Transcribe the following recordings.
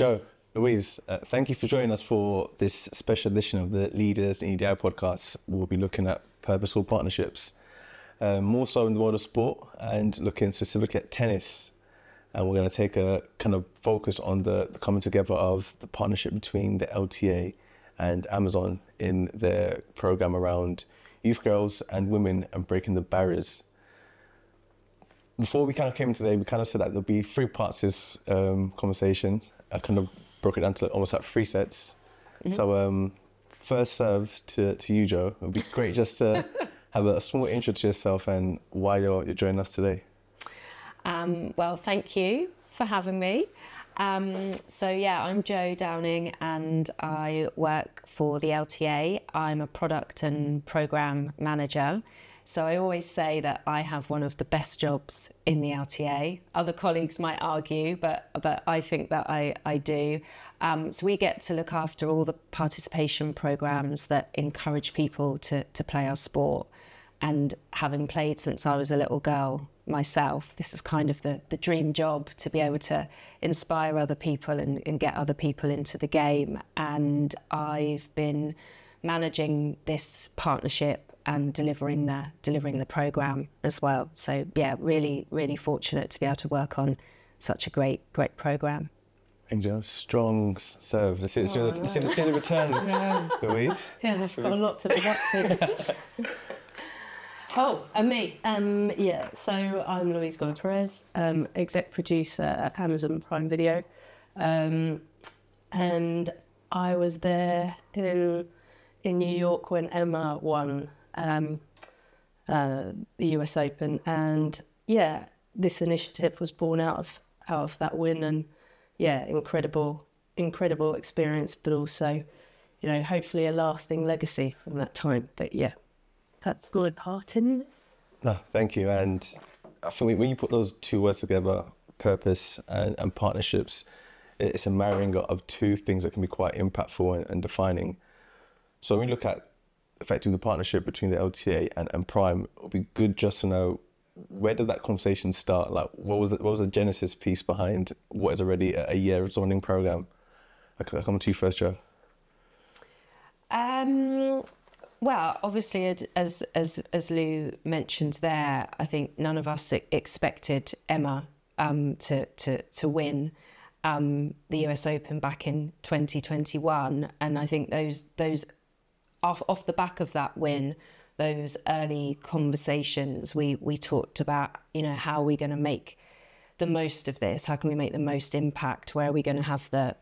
Joe, Louise, thank you for joining us for this special edition of the Leaders in EDI podcast. We'll be looking at purposeful partnerships, more so in the world of sport and looking specifically at tennis. And we're going to take a kind of focus on the coming together of the partnership between the LTA and Amazon in their program around youth girls and women and breaking the barriers. Before we kind of came today, we kind of said that there'll be 3 parts to this conversation. I kind of broke it down to almost like 3 sets. Mm-hmm. So first serve to you, Joe. It would be great just to have a small intro to yourself and why you're joining us today. Well, thank you for having me. So yeah, I'm Jo Downing and I work for the LTA. I'm a product and program manager. So I always say that I have one of the best jobs in the LTA. Other colleagues might argue, but I think that I do. So we get to look after all the participation programs that encourage people to play our sport. And having played since I was a little girl myself, this is kind of the dream job, to be able to inspire other people and get other people into the game. And I've been managing this partnership and delivering the program as well. So yeah, really, really fortunate to be able to work on such a great program. And Joe, strong serve. Let's see the return, Louise. Yeah, I've got a lot to live up to. Oh, and me. Yeah, so I'm Louise Gonzalez, exec producer at Amazon Prime Video. And I was there in New York when Emma won the US Open. And yeah, this initiative was born out of that win. And yeah, incredible experience, but also, you know, hopefully a lasting legacy from that time. But yeah. That's good part in this. No, thank you. And I think when you put those 2 words together, purpose and partnerships, it's a marrying of 2 things that can be quite impactful and defining. So when we look at effectively the partnership between the LTA and Prime, it would be good just to know, where did that conversation start? Like, what was the genesis piece behind what is already a year running program? I'll come to you first, Joe. Well, obviously, as Lou mentioned there, I think none of us expected Emma to win the US Open back in 2021, and I think those off the back of that win, those early conversations, we talked about, you know, how are we going to make the most of this? How can we make the most impact? Where are we going to have the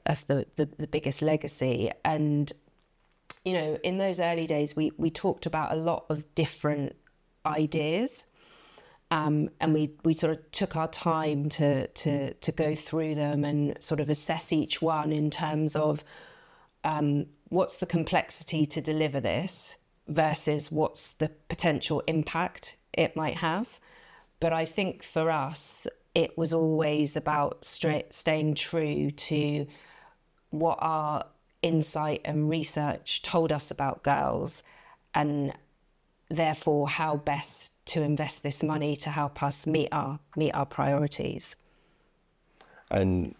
biggest legacy? And you know, in those early days, we talked about a lot of different ideas, and we sort of took our time to go through them and sort of assess each one in terms of what's the complexity to deliver this versus what's the potential impact it might have. But I think for us, it was always about staying true to what our insight and research told us about girls, and therefore how best to invest this money to help us meet our priorities. And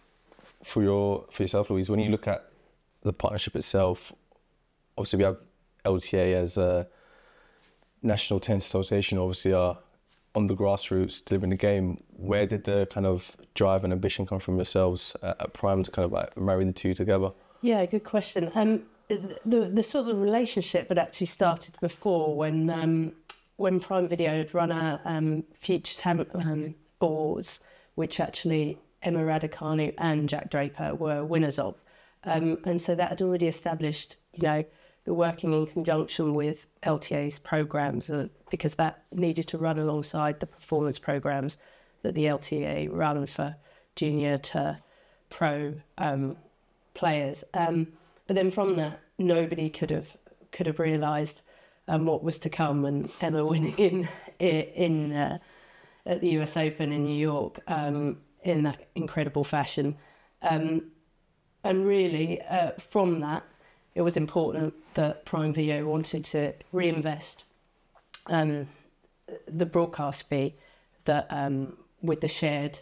for yourself, Louise, when you look at the partnership itself, obviously we have LTA as a National Tennis Association, obviously are on the grassroots delivering the game. Where did the kind of drive and ambition come from yourselves at Prime to kind of like marry the 2 together? Yeah, good question. The sort of relationship had actually started before when Prime Video had run a Future Talent Awards, which actually Emma Radcanu and Jack Draper were winners of. And so that had already established, you know, the working in conjunction with LTA's programs, because that needed to run alongside the performance programs that the LTA run for junior to pro players. But then from that, nobody could have realised what was to come, and Emma winning at the US Open in New York in that incredible fashion. And really, from that, it was important that Prime Video wanted to reinvest the broadcast fee that with the shared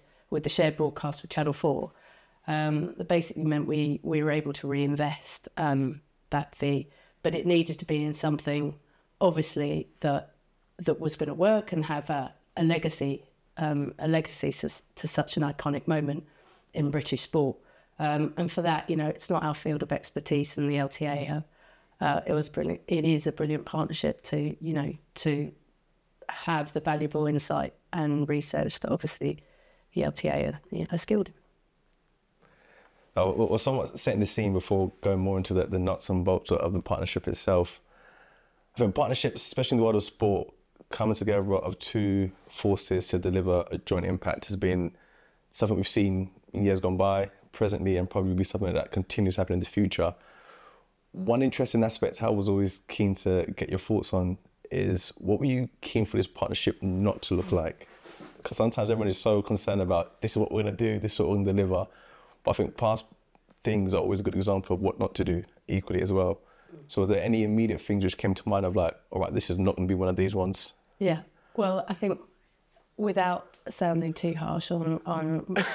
broadcast with Channel 4. That basically meant we were able to reinvest that fee, but it needed to be in something, obviously, that was going to work and have a legacy to such an iconic moment in British sport. And for that, it's not our field of expertise in the LTA. It was brilliant. It is a brilliant partnership to have the valuable insight and research that obviously the LTA are skilled in. Well, somewhat setting the scene before going more into the nuts and bolts of the partnership itself. I think partnerships, especially in the world of sport, coming together of two forces to deliver a joint impact has been something we've seen in years gone by, presently, and probably be something that continues to happen in the future. One interesting aspect I was always keen to get your thoughts on is, what were you keen for this partnership not to look like? Because sometimes everyone is so concerned about, this is what we're going to do, this is what we're going to deliver. But I think past things are always a good example of what not to do equally as well. So are there any immediate things which came to mind of like, all right, this is not going to be one of these ones? Yeah, well, I think without sounding too harsh on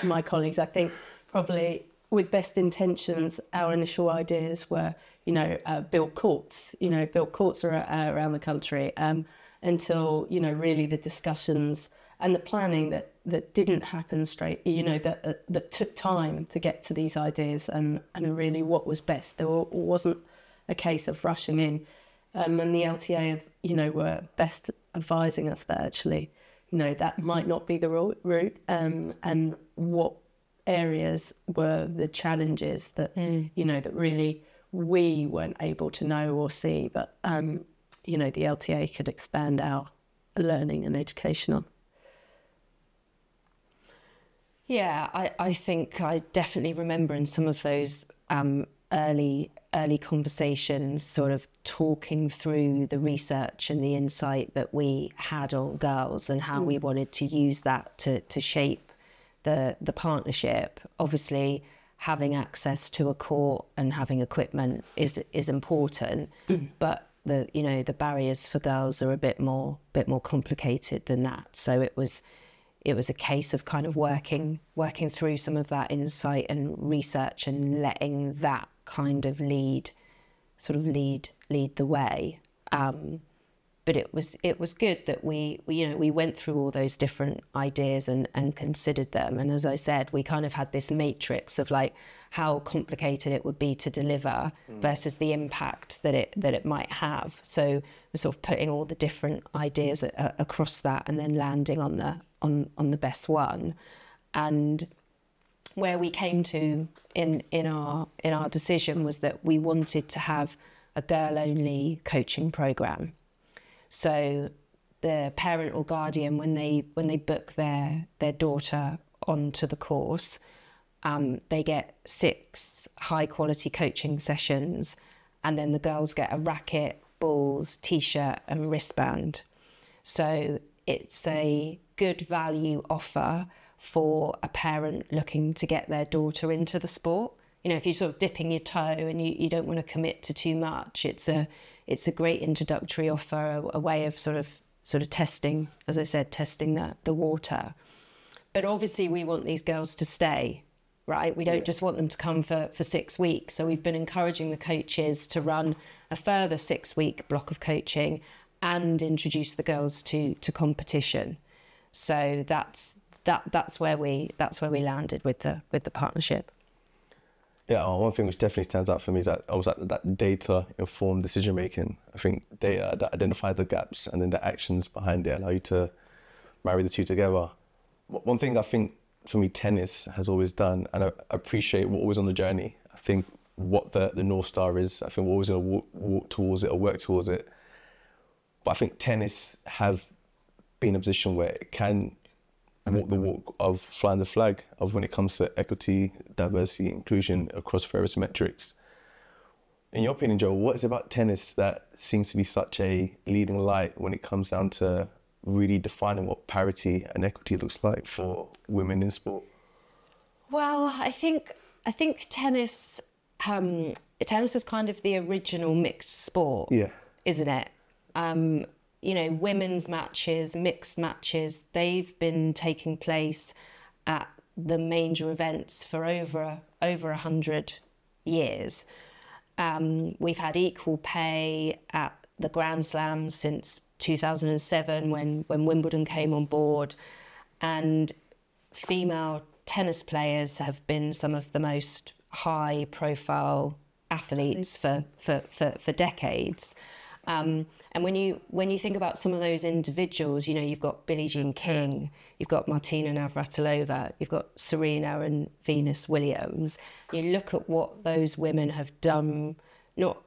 my colleagues, I think probably with best intentions, our initial ideas were, build courts, around the country, until, really the discussions and the planning that didn't happen straight, that took time to get to these ideas and really what was best. There wasn't a case of rushing in. And the LTA, were best advising us that actually, that might not be the route, and what areas were the challenges that, that really we weren't able to know or see, but, the LTA could expand our learning and education on. Yeah, I think I definitely remember in some of those early conversations sort of talking through the research and the insight that we had on girls and how we wanted to use that to shape the partnership. Obviously, having access to a court and having equipment is important, but the barriers for girls are a bit more complicated than that. So it was a case of kind of working through some of that insight and research and letting that kind of lead the way. But it was good that we went through all those different ideas and considered them. And as I said, we kind of had this matrix of like how complicated it would be to deliver versus the impact that it might have. So we're sort of putting all the different ideas across that and then landing on the best one. And where we came to in our decision was that we wanted to have a girl-only coaching program. So the parent or guardian, when they book their daughter onto the course, they get 6 high-quality coaching sessions, and then the girls get a racket, balls, t-shirt, and wristband. So it's a good value offer for a parent looking to get their daughter into the sport. If you're sort of dipping your toe and you don't want to commit to too much, it's a great introductory offer, a way of sort of testing, as I said, testing the water. But obviously we want these girls to stay, right? We don't just want them to come for 6 weeks. So we've been encouraging the coaches to run a further 6-week block of coaching and introduce the girls to competition. So that's where we landed with the partnership. Yeah, one thing which definitely stands out for me is that data-informed decision-making. I think data that identifies the gaps and then the actions behind it allow you to marry the two together. One thing I think for me tennis has always done, and I appreciate what was on the journey. I think what the North Star is, I think we're always going to walk towards it or work towards it. But I think tennis have been in a position where it can walk the walk of flying the flag of when it comes to equity, diversity, inclusion across various metrics. In your opinion, Joe, what is it about tennis that seems to be such a leading light when it comes down to really defining what parity and equity looks like for women in sport? Well, I think tennis is kind of the original mixed sport, isn't it? Women's matches, mixed matches, they've been taking place at the major events for over 100 years. We've had equal pay at the Grand Slam since 2007 when Wimbledon came on board, and female tennis players have been some of the most high profile athletes for decades. And when you think about some of those individuals, you know, you've got Billie Jean King, you've got Martina Navratilova, you've got Serena and Venus Williams. You look at what those women have done, not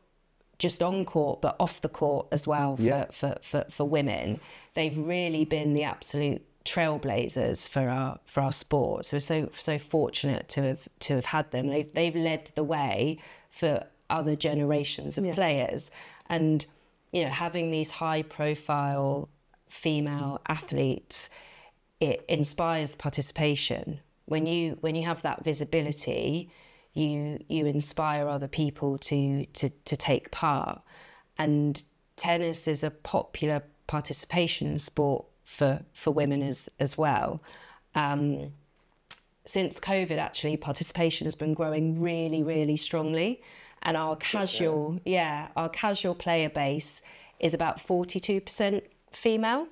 just on court, but off the court as well for women. They've really been the absolute trailblazers for our sport. So we're so fortunate to have had them. They've led the way for other generations of players. And you know, having these high profile female athletes, it inspires participation. When you have that visibility, you inspire other people to take part. And tennis is a popular participation sport for women as well. Since COVID, actually, participation has been growing really, really strongly. And our casual player base is about 42% female.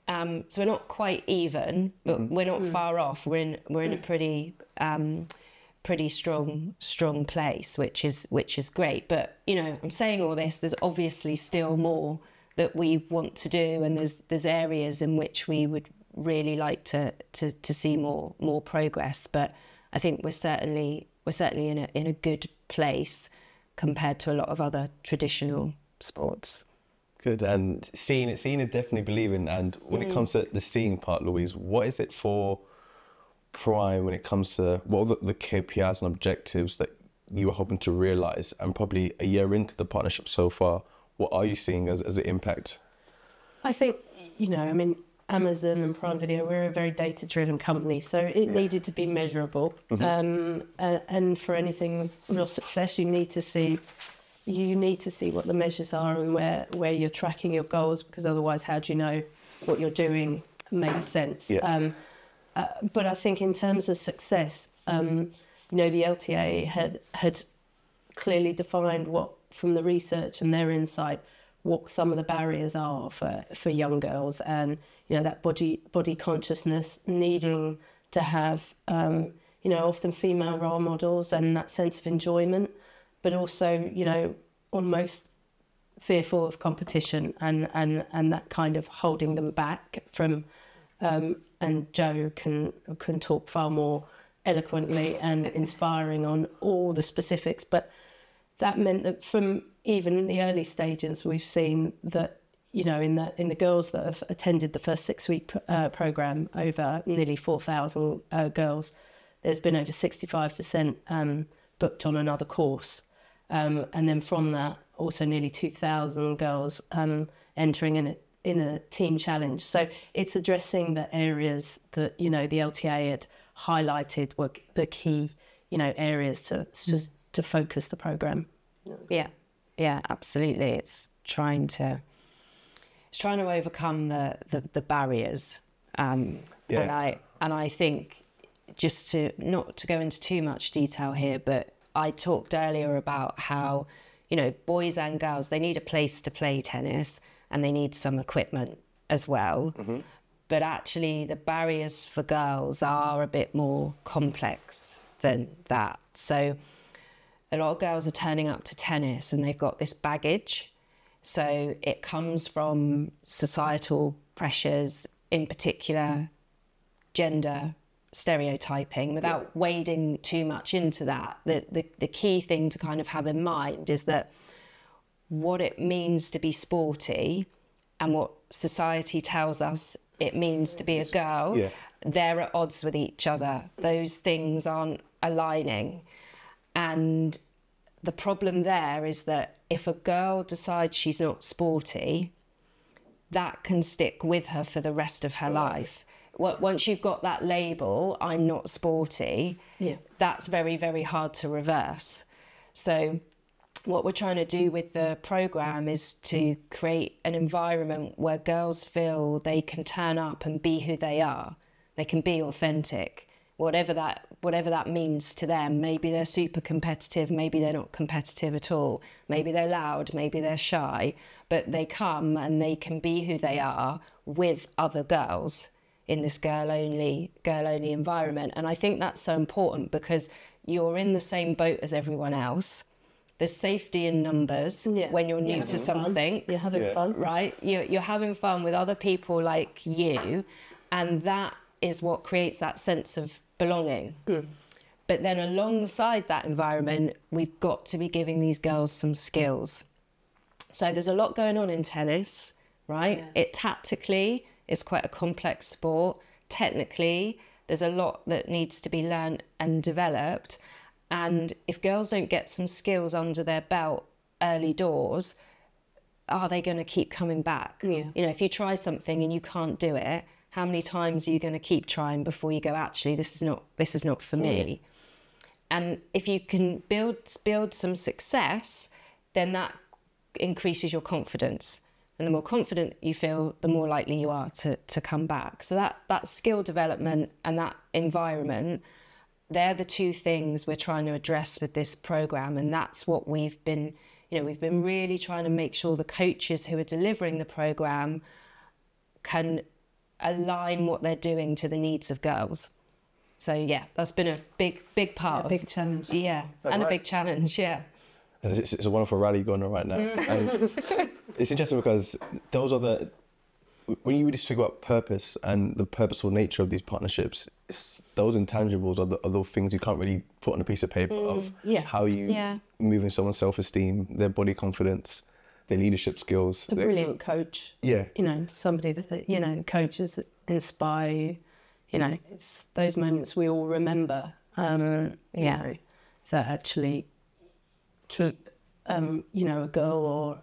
So we're not quite even, but we're not far off. We're in a pretty strong place, which is great. But you know, I'm saying all this. There's obviously still more that we want to do, and there's areas in which we would really like to see more progress. But I think we're certainly in a good place compared to a lot of other traditional sports. Good. And seeing is definitely believing. And when it comes to the seeing part, Louise, what is it for Prime when it comes to what are the KPIs and objectives that you were hoping to realise? And probably a year into the partnership so far, what are you seeing as an impact? I think, you know, I mean, Amazon and Prime Video, we're a very data-driven company, so it needed to be measurable. And for anything real success, you need to see what the measures are and where you're tracking your goals, because otherwise, how do you know what you're doing makes sense? But I think in terms of success, you know, the LTA had clearly defined what, from the research and their insight, what some of the barriers are for young girls, and you know, that body consciousness, needing to have you know, often female role models and that sense of enjoyment, but also, you know, almost fearful of competition and that kind of holding them back from and Jo can talk far more eloquently and inspiring on all the specifics, but that meant that from even in the early stages, we've seen that, you know, in the girls that have attended the first 6-week program, over nearly 4,000 girls, there's been over 65% booked on another course, and then from that, also nearly 2,000 girls entering in a team challenge. So it's addressing the areas that, you know, the LTA had highlighted were the key, you know, areas to focus the program. Yeah, absolutely. It's trying to overcome the barriers, and I think, just not to go into too much detail here, but I talked earlier about how, you know, boys and girls, they need a place to play tennis and they need some equipment as well. But actually the barriers for girls are a bit more complex than that. So a lot of girls are turning up to tennis and they've got this baggage. So it comes from societal pressures, in particular gender stereotyping. Without wading too much into that, the key thing to kind of have in mind is that what it means to be sporty and what society tells us it means to be a girl, they're at odds with each other. Those things aren't aligning. And the problem there is that if a girl decides she's not sporty, that can stick with her for the rest of her life. Once you've got that label, I'm not sporty, that's very, very hard to reverse. So what we're trying to do with the programme is to create an environment where girls feel they can turn up and be who they are. They can be authentic whatever that means to them. Maybe they're super competitive, maybe they're not competitive at all, maybe they're loud, maybe they're shy, but they come and they can be who they are with other girls in this girl-only environment. And I think that's so important, because you're in the same boat as everyone else. There's safety in numbers when you're new to something. You're having fun. Right? You're having fun with other people like you, and that is what creates that sense of belonging. But then alongside that environment, we've got to be giving these girls some skills. So there's a lot going on in tennis, right? It tactically is quite a complex sport. Technically, there's a lot that needs to be learned and developed. And if girls don't get some skills under their belt early doors, are they going to keep coming back? You know, if you try something and you can't do it, how many times are you going to keep trying before you go, actually, this is not for me? And if you can build some success, then that increases your confidence. And the more confident you feel, the more likely you are to come back. So that skill development and that environment, they're the two things we're trying to address with this program. And that's what we've been really trying to make sure the coaches who are delivering the program can align what they're doing to the needs of girls. So yeah, that's been a big part. A big challenge. Yeah, and a big challenge, yeah. It's a wonderful rally going on right now. And it's interesting because those are when you really speak about purpose and the purposeful nature of these partnerships, those intangibles are the things you can't really put on a piece of paper of how you moving someone's self-esteem, their body confidence, their leadership skills. A brilliant coach. Yeah. You know, somebody that, you know, coaches that inspire you. You know, it's those moments we all remember. You know, that actually keep, you know, a girl or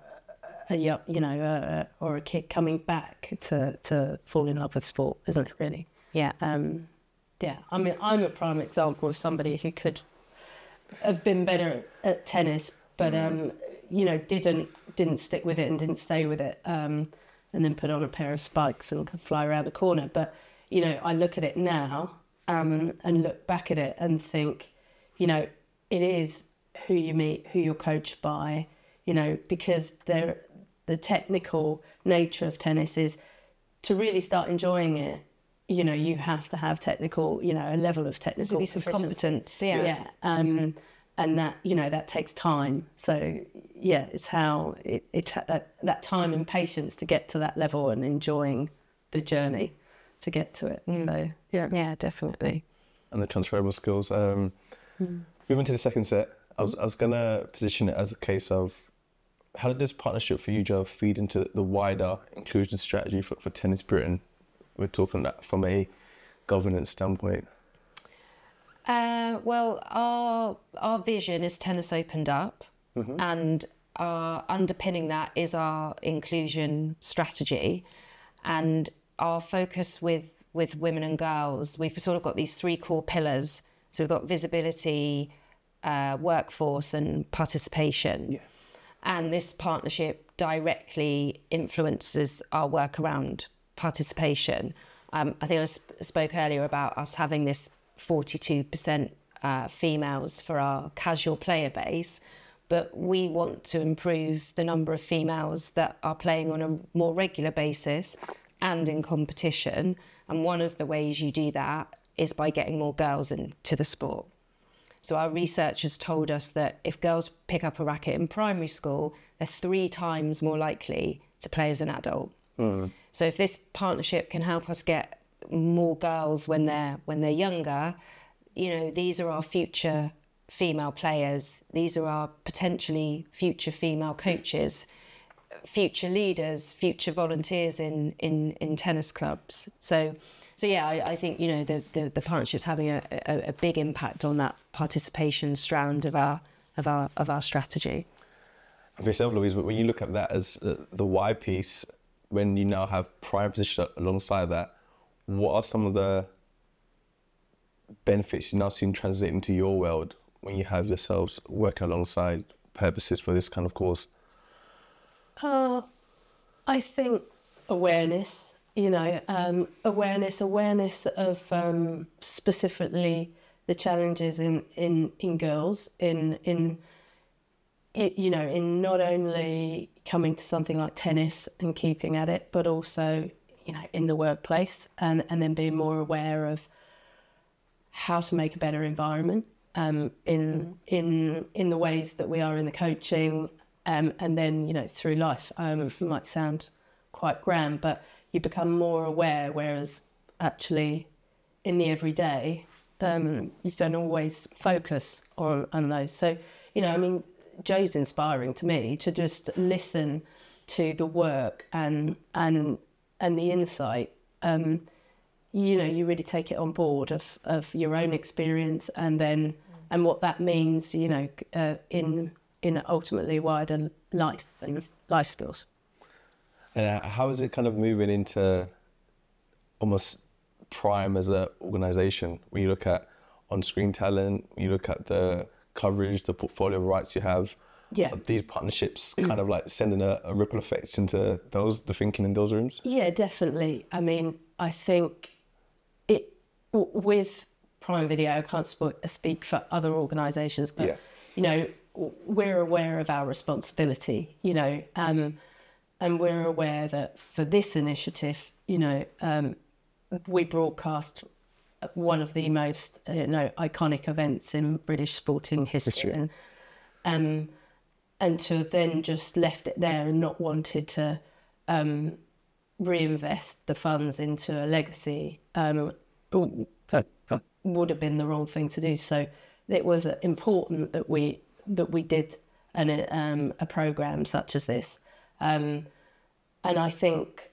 or a kid coming back to fall in love with sport, isn't it, really? Yeah. I mean, I'm a prime example of somebody who could have been better at tennis, but, you know, didn't stick with it and didn't stay with it, and then put on a pair of spikes and could fly around the corner. But, you know, I look at it now and look back at it and think, you know, it is who you meet, who you're coached by, you know, because the technical nature of tennis is to really start enjoying it. You know, you have to have technical, you know, a level of technical to be some competence. Yeah. And that, you know, that takes time. So yeah, it's how it that time and patience to get to that level and enjoying the journey to get to it. So yeah, definitely. And the transferable skills. Moving to the second set, I was gonna position it as a case of how did this partnership for you, Joe, feed into the wider inclusion strategy for Tennis Britain? We're talking that from a governance standpoint. Well, our vision is tennis opened up, and underpinning that is our inclusion strategy, and our focus with women and girls. We've sort of got these three core pillars. So we've got visibility, workforce, and participation. Yeah. And this partnership directly influences our work around participation. I think I spoke earlier about us having this 42% females for our casual player base, but we want to improve the number of females that are playing on a more regular basis and in competition. And one of the ways you do that is by getting more girls into the sport. So our research has told us that if girls pick up a racket in primary school, they're 3 times more likely to play as an adult. So if this partnership can help us get more girls when they're younger, you know, these are our future female players. These are our potentially future female coaches, future leaders, future volunteers in tennis clubs. So yeah, I think, you know, the partnership's having a big impact on that participation strand of our strategy. And for yourself, Louise, when you look at that as the why piece, when you now have prime position alongside that, what are some of the benefits you've now seen translate into your world when you have yourselves working alongside purposes for this kind of cause? I think awareness. awareness of specifically the challenges in girls in not only coming to something like tennis and keeping at it, but also in the workplace, and then being more aware of how to make a better environment in the ways that we are in the coaching, and then through life. It might sound quite grand, but you become more aware, whereas actually in the everyday you don't always focus on those. So Joe's inspiring to me, to just listen to the work and the insight. You really take it on board of your own experience, and what that means in ultimately wider life and life skills. And how is it kind of moving into almost Prime as an organisation? When you look at on-screen talent, when you look at the coverage, the portfolio of rights you have, these partnerships kind of like sending a ripple effect into the thinking in those rooms? Yeah, definitely. I mean, I think with Prime Video, I can't speak for other organisations, but we're aware of our responsibility, and we're aware that for this initiative, we broadcast one of the most iconic events in British sporting history, and to have then just left it there and not wanted to reinvest the funds into a legacy would have been the wrong thing to do. So it was important that we did a programme such as this, and I think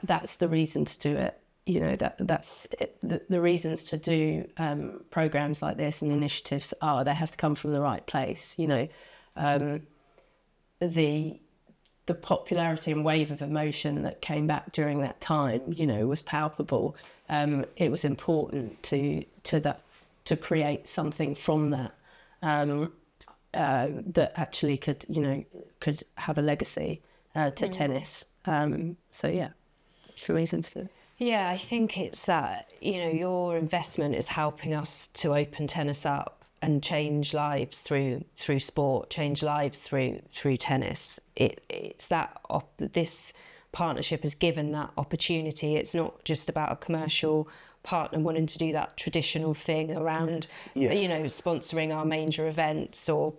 that's the reason to do it. That's it. The reasons to do programs like this and initiatives they have to come from the right place. The popularity and wave of emotion that came back during that time, was palpable. It was important to create something from that that actually could have a legacy to tennis. For reasons to. Yeah, I think it's that, your investment is helping us to open tennis up and change lives through sport, change lives through tennis. It's that this partnership has given that opportunity. It's not just about a commercial partner wanting to do that traditional thing around, sponsoring our major events or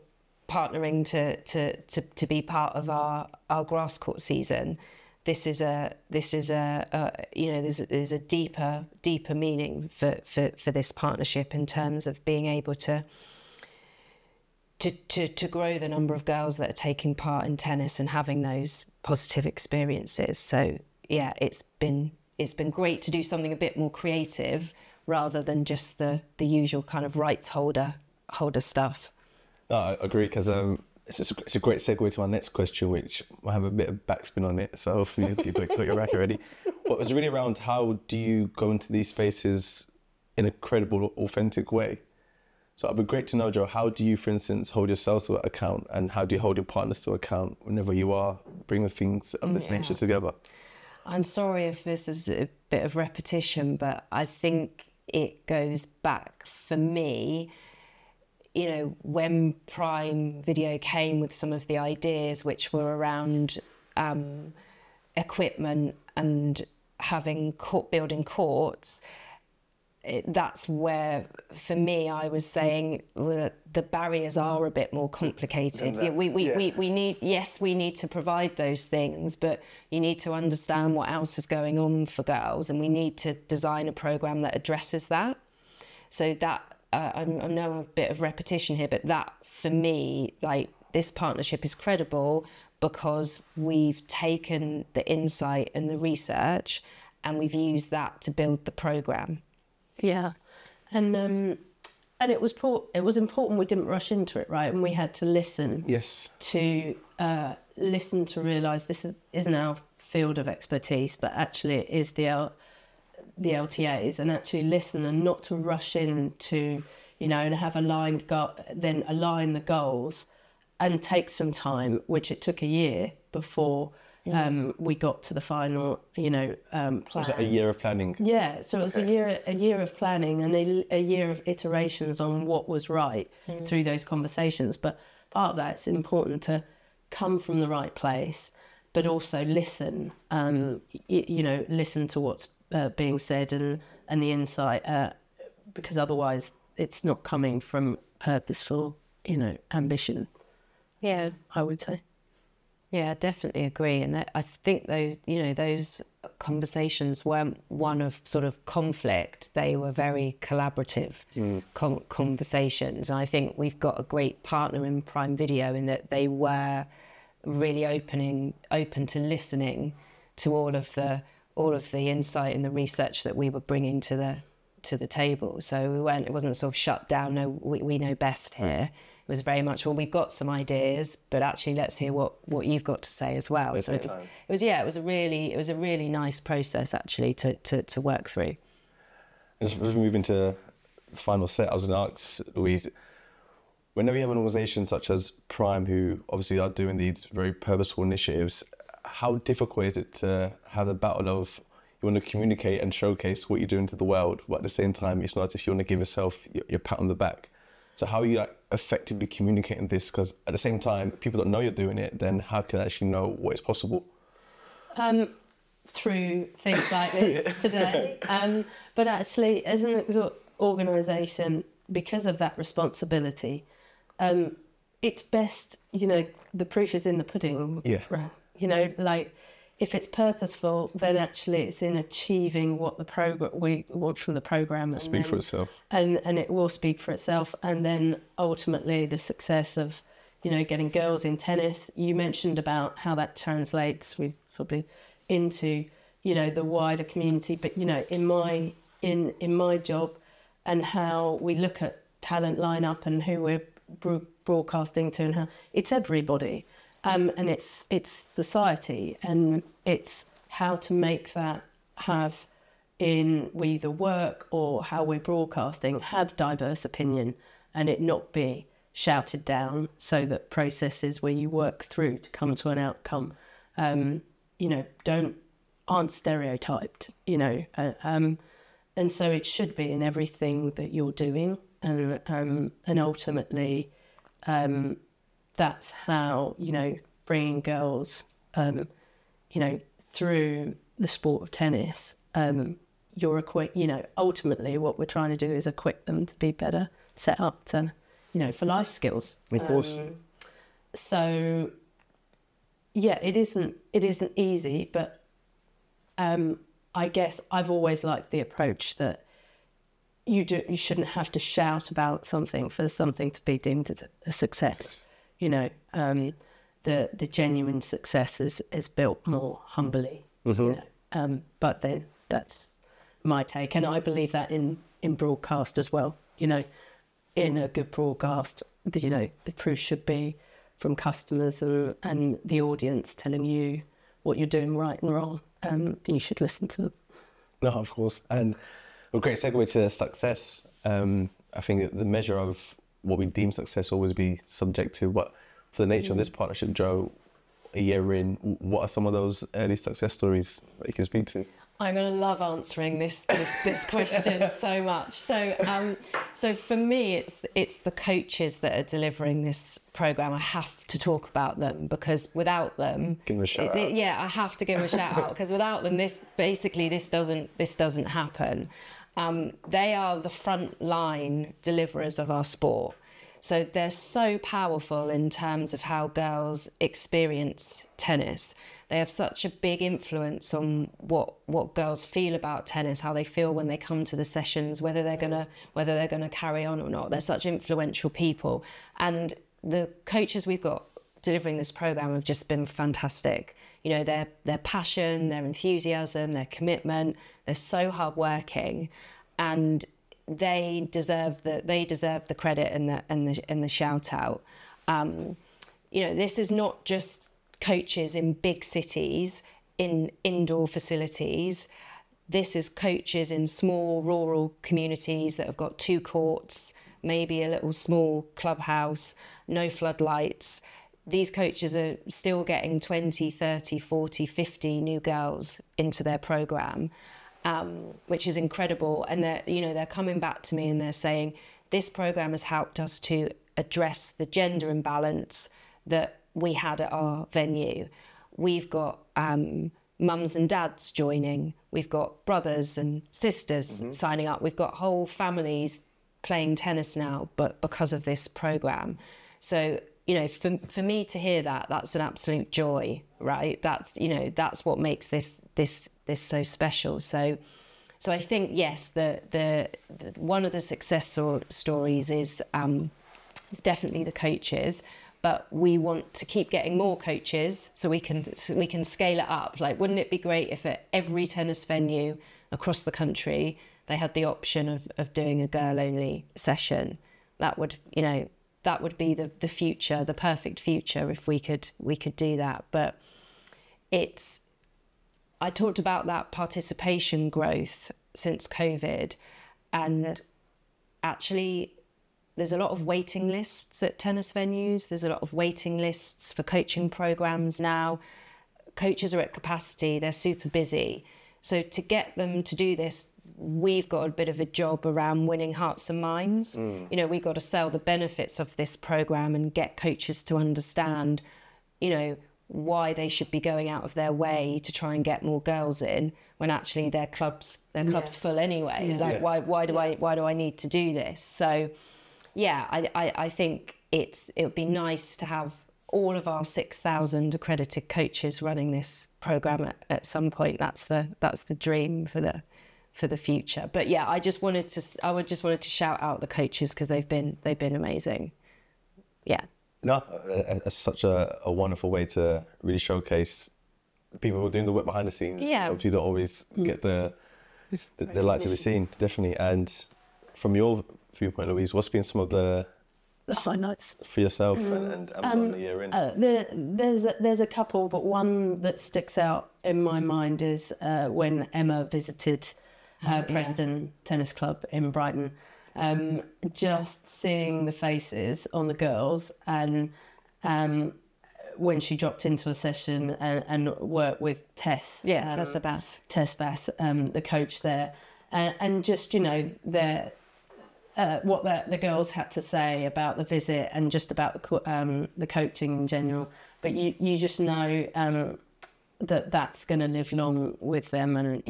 partnering to be part of our grass court season. There's a deeper meaning for this partnership in terms of being able to grow the number of girls that are taking part in tennis and having those positive experiences. So yeah, it's been great to do something a bit more creative rather than just the usual kind of rights holder stuff. No, I agree, because it's a great segue to our next question, which will have a bit of backspin on it. So hopefully you've got your racket ready. But it's really around, how do you go into these spaces in a credible, authentic way? So it'd be great to know, Joe, how do you, for instance, hold yourself to account, and how do you hold your partners to account whenever you are bringing things of this nature together? I'm sorry if this is a bit of repetition, but I think it goes back for me, when Prime Video came with some of the ideas which were around equipment and building courts, that's where, for me, I was saying the barriers are a bit more complicated. We need to provide those things, but you need to understand what else is going on for girls, and we need to design a program that addresses that. So that, I know a bit of repetition here, but that, for me, this partnership is credible because we've taken the insight and the research and we've used that to build the program. Yeah, and it was important we didn't rush into it, right? And we had to listen. Yes. To realise this isn't our field of expertise, but actually it is the LTAs, and actually listen and not to rush into, and have align the goals, and take some time, which it took a year before We got to the final, plan. Was it a year of planning? Yeah, so it was a year of planning and a year of iterations on what was right through those conversations. But part of that, it's important to come from the right place, but also listen. Listen to what's being said and the insight, because otherwise it's not coming from purposeful, ambition. Yeah, I would say. Yeah, I definitely agree. And I think those conversations weren't one of sort of conflict. They were very collaborative conversations. And I think we've got a great partner in Prime Video in that they were really open to listening to all of the insight and the research that we were bringing to the table. So it wasn't sort of shut down. No, we know best here. It was very much, well, we've got some ideas, but actually let's hear what you've got to say as well. So it was a really nice process actually to work through. As we move into the final set, I was going to ask Louise, whenever you have an organisation such as Prime, who obviously are doing these very purposeful initiatives, how difficult is it to have the battle of you want to communicate and showcase what you're doing to the world, but at the same time, it's not as if you want to give yourself your pat on the back. So how are you effectively communicating this? Because at the same time, people don't know you're doing it, then how can they actually know what is possible? Through things like this today. But actually, as an organisation, because of that responsibility, it's best, the proof is in the pudding. Yeah. Right? If it's purposeful, then actually it's in achieving what we want from the programme. Speak for itself. And it will speak for itself. And then ultimately the success of, getting girls in tennis. You mentioned about how that translates into, the wider community. But, in my job and how we look at talent lineup and who we're broadcasting to and how it's everybody. And it's society, and it's how to make that have in either work or how we're broadcasting have diverse opinion and it not be shouted down, so that processes where you work through to come to an outcome, aren't stereotyped, and so it should be in everything that you're doing, and ultimately, that's how, bringing girls, through the sport of tennis, you're equipped, ultimately what we're trying to do is equip them to be better set up to, for life skills. Of course. So, yeah, it isn't easy, but I guess I've always liked the approach that you shouldn't have to shout about something for something to be deemed a success. The genuine success is built more humbly. Mm-hmm. But then that's my take, and I believe that in broadcast as well. In a good broadcast, the proof should be from customers and the audience telling you what you're doing right and wrong, and you should listen to them. No, of course. And a great segue to success. I think the measure of what we deem success always be subjective, but for the nature of this partnership, Joe, a year in, what are some of those early success stories that you can speak to? I'm going to love answering this question so much. So for me, it's the coaches that are delivering this program. I have to talk about them, because without them, give them a shout out. Yeah, I have to give them a shout out, because without them, this doesn't happen. They are the front line deliverers of our sport. So they're so powerful in terms of how girls experience tennis. They have such a big influence on what girls feel about tennis, how they feel when they come to the sessions, whether they're gonna carry on or not. They're such influential people, and the coaches we've got delivering this program have just been fantastic. Their passion, their enthusiasm, their commitment. They're so hardworking, and they deserve the credit and the shout out. This is not just coaches in big cities in indoor facilities. This is coaches in small rural communities that have got 2 courts, maybe a little small clubhouse, no floodlights. these coaches are still getting 20, 30, 40, 50 new girls into their program, which is incredible. And they're coming back to me and they're saying, this program has helped us to address the gender imbalance that we had at our venue. We've got mums and dads joining. We've got brothers and sisters signing up. We've got whole families playing tennis now, but because of this program. So, for me to hear that, that's an absolute joy, right? That's what makes this so special. So I think, yes, the one of the success stories is definitely the coaches, but we want to keep getting more coaches so we can scale it up. Like, wouldn't it be great if at every tennis venue across the country they had the option of doing a girl-only session? That would be the future, the perfect future, if we could do that. But I talked about that participation growth since COVID, and actually there's a lot of waiting lists at tennis venues. There's a lot of waiting lists for coaching programs now. Coaches are at capacity, they're super busy. So to get them to do this, we've got a bit of a job around winning hearts and minds. We've got to sell the benefits of this program and get coaches to understand, why they should be going out of their way to try and get more girls in when actually their club's full anyway. Why do I need to do this? So I think it would be nice to have all of our 6,000 accredited coaches running this program at some point. That's the dream for the future. But I just wanted to shout out the coaches because they've been amazing. Yeah. No, it's such a wonderful way to really showcase people who are doing the work behind the scenes. Yeah. Obviously, don't always get the light to be seen, definitely. And from your viewpoint, Louise, what's been some of the highlights for yourself and Amazon the year in? There's a couple, but one that sticks out in my mind is when Emma visited Preston Tennis Club in Brighton. Just seeing the faces on the girls, and when she dropped into a session and worked with Tess. Tess Bass, the coach there, and just what the girls had to say about the visit and just about the coaching in general. But you just know that's going to live long with them and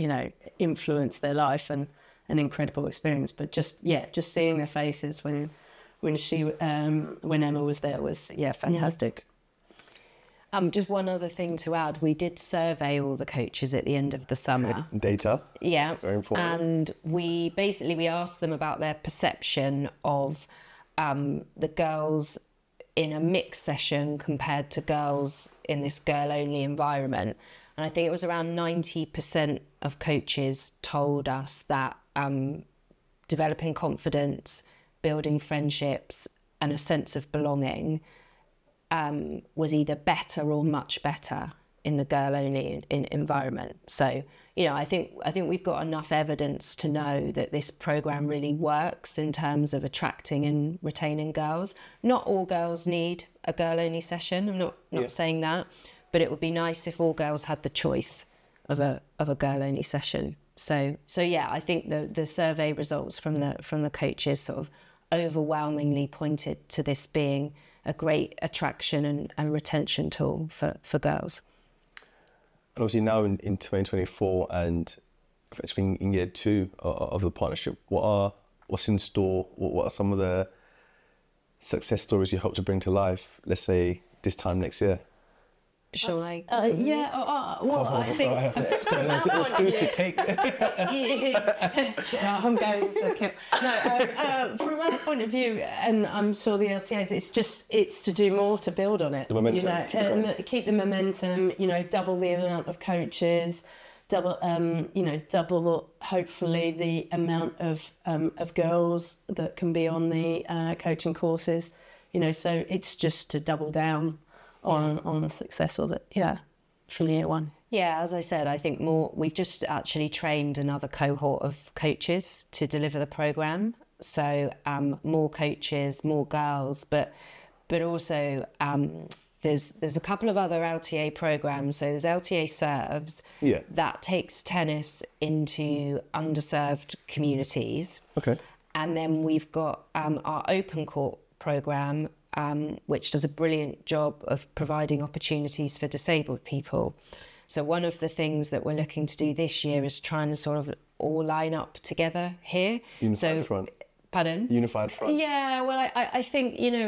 influence their life, and an incredible experience. But just seeing their faces when Emma was there was fantastic. Just one other thing to add, we did survey all the coaches at the end of the summer. Data. Yeah. Very important. And we asked them about their perception of the girls in a mixed session compared to girls in this girl-only environment. And I think it was around 90% of coaches told us that developing confidence, building friendships and a sense of belonging was either better or much better in the girl-only environment. So, I think we've got enough evidence to know that this program really works in terms of attracting and retaining girls. Not all girls need a girl-only session. I'm not saying that, but it would be nice if all girls had the choice of a girl-only session. So I think the survey results from the coaches sort of overwhelmingly pointed to this being a great attraction and retention tool for girls. And obviously now in 2024 and effectively in year 2 of the partnership, what's in store? What are some of the success stories you hope to bring to life, let's say this time next year? Shall I? Well, I think it's an exclusive take. I'm going for the kill. No, from my point of view, and I'm sure the LTAs, it's to do more to build on it. The momentum. Keep the momentum. Double the amount of coaches, double hopefully the amount of girls that can be on the coaching courses. So it's just to double down on the success of it, from year 1. Yeah, as I said, I think we've just actually trained another cohort of coaches to deliver the programme. So more coaches, more girls, but also there's a couple of other LTA programs. So there's LTA Serves, Yeah. that takes tennis into underserved communities. Okay. And then we've got our Open Court program, which does a brilliant job of providing opportunities for disabled people. So one of the things that we're looking to do this year is trying to sort of all line up together here. Unified front. Pardon? Unified front. Yeah, well, I think, you know,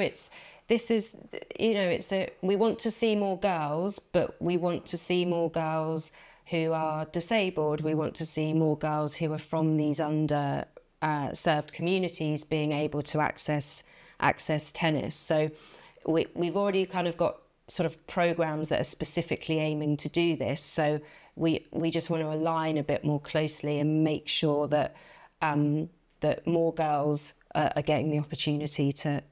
we want to see more girls, but we want to see more girls who are disabled. We want to see more girls who are from these served communities being able to access tennis. So we've already kind of got sort of programs that are specifically aiming to do this. So we just want to align a bit more closely and make sure that that more girls are getting the opportunity to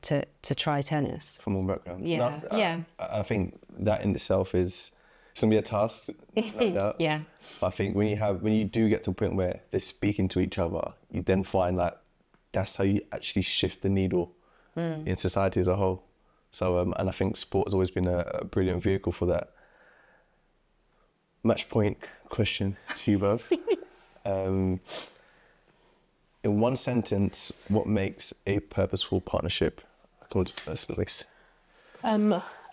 try tennis. From all backgrounds. Yeah, yeah. I think that in itself is it's gonna be a task, no doubt. Yeah. But I think when you do get to a point where they're speaking to each other, you then find like that's how you actually shift the needle in society as a whole. So and I think sport has always been a brilliant vehicle for that. Match point question to you both. In one sentence, what makes a purposeful partnership? According to first, Louise.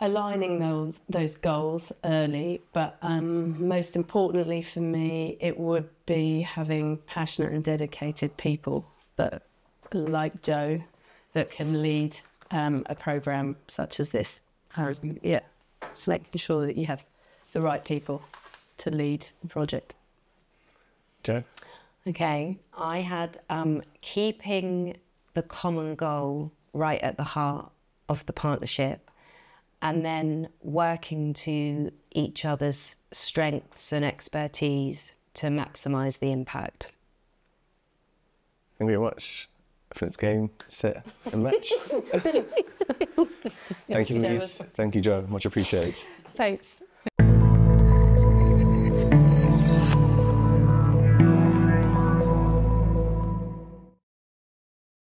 Aligning those goals early, but most importantly for me, it would be having passionate and dedicated people that, like Joe, that can lead a program such as this. Yeah, just making sure that you have the right people to lead the project. Joe? Okay, I had keeping the common goal right at the heart of the partnership, and then working to each other's strengths and expertise to maximise the impact. Thank you very much. I think it's game, set, and match. Thank you, Louise. Thank you, Joe. Much appreciated. Thanks.